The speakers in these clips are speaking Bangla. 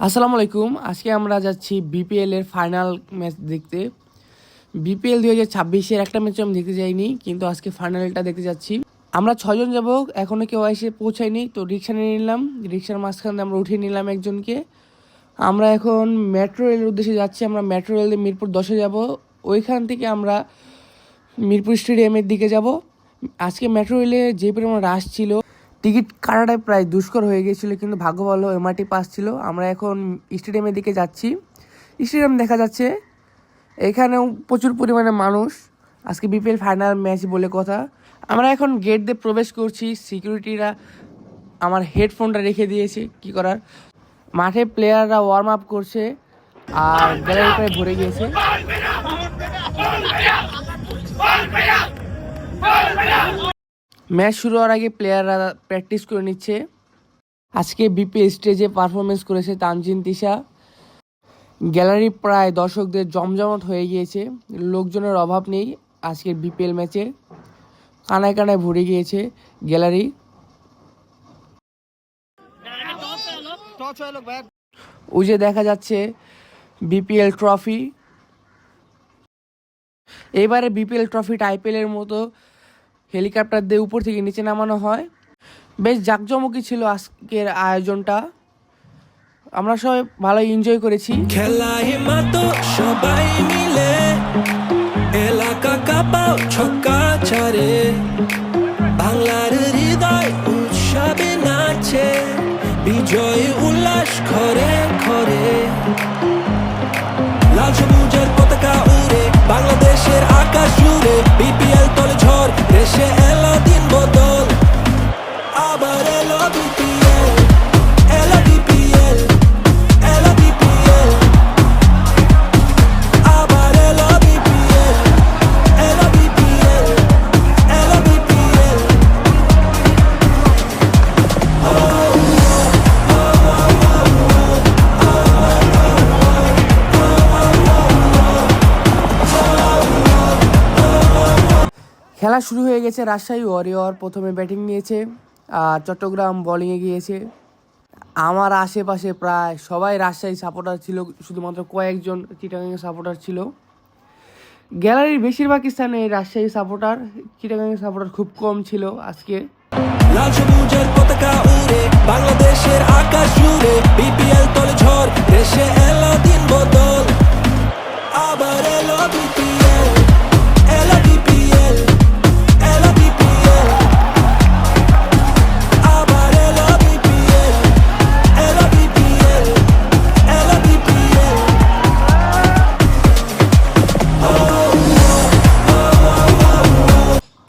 আসসালামু আলাইকুম। আজকে আমরা যাচ্ছি বিপিএল এর ফাইনাল ম্যাচ দেখতে। বিপিএল 2026-এর একটা ম্যাচ আমি দেখতে যাইনি, কিন্তু আজকে ফাইনালটা দেখতে যাচ্ছি। আমরা 6জন যাব, এখনও কেউ এসে পৌঁছায়নি, তো রিক্সা নিয়ে নিলাম। রিক্সার মাঝখানে আমরা উঠিয়ে নিলাম একজনকে। আমরা এখন মেট্রো রেলের উদ্দেশ্যে যাচ্ছি। আমরা মেট্রো রেল দিয়ে মিরপুর 10-এ যাব, ওইখান থেকে আমরা মিরপুর স্টেডিয়ামের দিকে যাব। আজকে মেট্রো রেলে যে পরিমাণ রাশ ছিল, টিকিট কাটাটাই প্রায় দুষ্কর হয়ে গিয়েছিল, কিন্তু ভাগ্য ভালো এমআরটি পাস ছিল। আমরা এখন স্টেডিয়ামের দিকে যাচ্ছি। স্টেডিয়াম দেখা যাচ্ছে, এখানেও প্রচুর পরিমাণে মানুষ। আজকে বিপিএল ফাইনাল ম্যাচ বলে কথা। আমরা এখন গেট দিয়ে প্রবেশ করছি। সিকিউরিটিরা আমার হেডফোনটা রেখে দিয়েছে, কি করার। মাঠে প্লেয়াররা ওয়ার্ম আপ করছে আর গ্যালারি প্রায় ভরে গিয়েছে। ম্যাচ শুরু হওয়ার আগে প্লেয়াররা প্র্যাকটিস করে নিচ্ছে। আজকে বিপিএল স্টেজে পারফরমেন্স করেছে তানজিন তিশা। গ্যালারি প্রায় দর্শকদের জমজমাট হয়ে গিয়েছে, লোকজনের অভাব নেই। আজকের বিপিএল ম্যাচে কানায় কানায় ভরে গিয়েছে গ্যালারি। ওই যে দেখা যাচ্ছে বিপিএল ট্রফি। এবারে বিপিএল ট্রফিটা আইপিএলের মতো হেলিকপ্টার দিয়ে উপর থেকে নিচে নামানো হয়। বেশ জাঁকজমকই ছিল আজকের আয়োজনটা। আমরা সবাই ভালো এনজয় করেছি। খেলায় মাতো সবাই মিলে, এলাকা কাঁপাও ছক্কা ছাড়ে, বাংলার হৃদয় উৎসবে নাচে, বিজয় উল্লাস ঘরে ঘরে। লাল সবুজের পতাকা উড়ে বাংলাদেশের আকাশ জুড়ে, বিপিএল তলে ঝড়, দেশে এলো দিন বদল। আবার এলো বিপিএল, এলো বিপিএল, এলো বিপিএল, আবার এলো বিপিএল, এলো বিপিএল, এলো বিপিএল। খেলা শুরু হয়ে গেছে। রাজশাহী ওয়ারিয়র প্রথমে ব্যাটিং নিয়েছে আর চট্টগ্রাম বোলিংয়ে গিয়েছে। আমার আশেপাশে প্রায় সবাই রাজশাহী সাপোর্টার ছিল, শুধুমাত্র কয়েকজন চিটাগাংয়ের সাপোর্টার ছিল। গ্যালারির বেশিরভাগ স্থানে রাজশাহী সাপোর্টার, চিটাগাংয়ের সাপোর্টার খুব কম ছিল আজকে। লাল সবুজের পতাকা উড়ে বাংলাদেশের আকাশ জুড়ে, বিপিএল তলে ঝড়, দেশে এলো দিন বদল। আবার এলো বিপিএল, এলো বিপিএল, এলো বিপিএল, আবার এলো বিপিএল, এলো বিপিএল, এলো বিপিএল।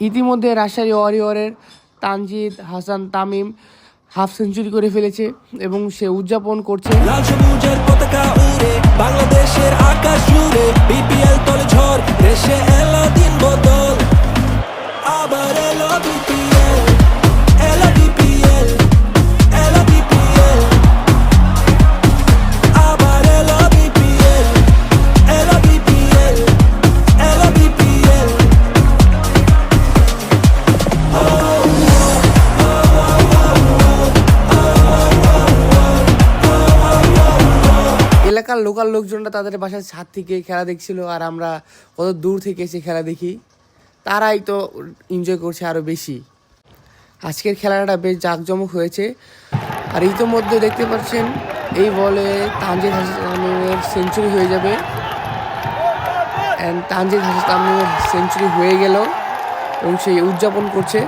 ইতিমধ্যে রাজশাহী ওয়ারিয়রের তানজিদ হাসান তামিম হাফ সেঞ্চুরি করে ফেলেছে এবং সে উদযাপন করছে। লাল সবুজের পতাকা উড়ে বাংলাদেশের আকাশ জুড়ে, বিপিএল তলে ঝড়, দেশে এলো দিন বদল। আবার এলো বিপিএল, এলো বিপিএল, এলো বিপিএল, আবার এলো বিপিএল, এলো বিপিএল, এলো বিপিএল। এলাকার লোকাল লোকজনরা তাদের বাসার ছাদ থেকে খেলা দেখছিল, আর আমরা কত দূর থেকে এসে খেলা দেখি। তারাই তো এনজয় করছে আরও বেশি। আজকের খেলাটা বেশ জাঁকজমক হয়েছে। আর ইতিমধ্যে দেখতে পাচ্ছেন এই বলে তানজিদ হাসান তামিমের সেঞ্চুরি হয়ে যাবে। অ্যান্ড তানজিদ হাসান তামিমের সেঞ্চুরি হয়ে গেল এবং সে উদযাপন করছে।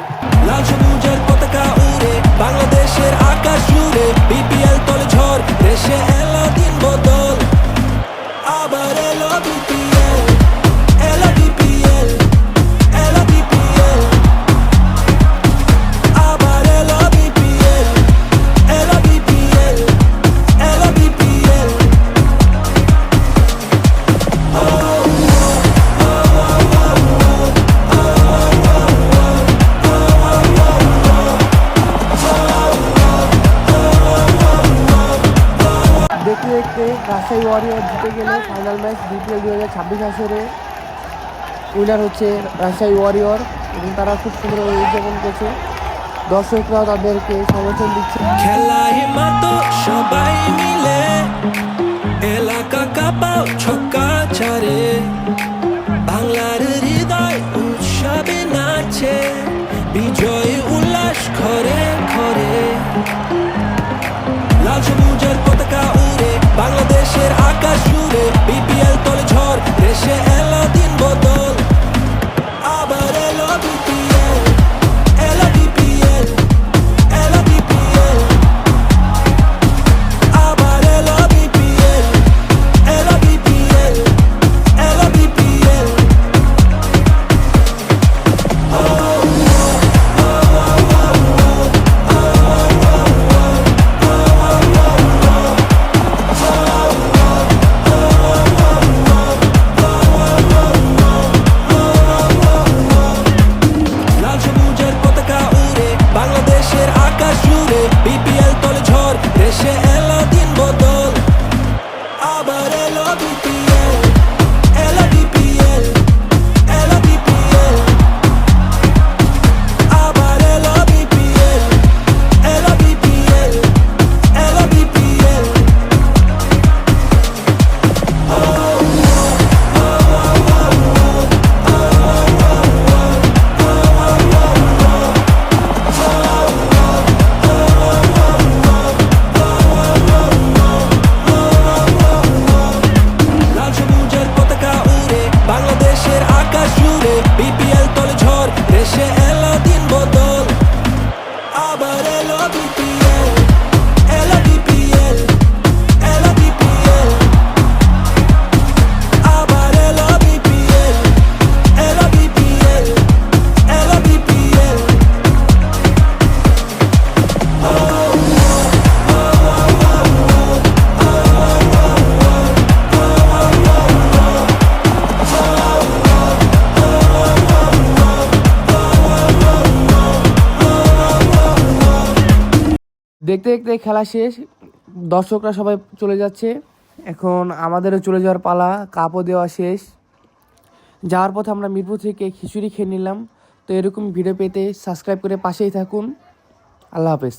লাল সবুজের পতাকা উড়ে বাংলাদেশের আকাশ জুড়ে, বিপিএল তলে ঝড়, দেশে এলো দিন বদল। আবার এলো বিপিএল, এলো বিপিএল, এলো বিপিএল, আবার এলো বিপিএল, এলো বিপিএল, এলো বিপিএল। দেখতে দেখতে রাজশাহী ওয়ারিয়র জিতে গেলে ফাইনাল ম্যাচ বিপিএল 2026 আসরে উইনার হচ্ছে রাজশাহী ওয়ারিয়র এবং তারা খুব সুন্দরভাবে উদযাপন করছে। দর্শকরা তাদেরকে সমর্থন দিচ্ছে। খেলায় মাতো সবাই মিলে, পাও ছক্কা চারে, বাংলার হৃদয় উৎসবে নাচে, বিজয় উল্লাস ঘরে ঘরে। লাল সবুজের পতাকা উড়ে বাংলাদেশের আকাশ জুড়ে, বিপিএল তোলে ঝড়, দেশে এলো দিন বদল। আবার এলো বিপিএল, এলো বিপিএল, এলো বিপিএল। আবার এলো বিপিএল, এলো বিপিএল, এলো বিপিএল। লাল সবুজের পতাকা উড়ে বাংলাদেশের আকাশ জুড়ে, বিপিএল তোলে ঝড়, দেশে এলো দিন বদল। আবার এলো বিপিএল, এলো বিপিএল, এলো বিপিএল। আবার এলো বিপিএল, এলো বিপিএল, এলো বিপিএল। লাল সবুজের পতাকা উড়ে বাংলাদেশের আকাশ জুড়ে, বিপিএল তোলে ঝড়, দেশে এলো দিন বদল। আবার এলো বিপিএল, এলো বিপিএল, এলো বিপিএল। আবার এলো বিপিএল, এলো বিপিএল, এলো বিপিএল। দেখতে দেখতে খেলা শেষ, দর্শকরা সবাই চলে যাচ্ছে, এখন আমাদেরও চলে যাওয়ার পালা। কাপও দেওয়া শেষ। যাওয়ার পথে আমরা মিরপুর থেকে খিচুড়ি খেয়ে নিলাম। তো এরকম ভিডিও পেতে সাবস্ক্রাইব করে পাশেই থাকুন। আল্লাহ হাফেজ।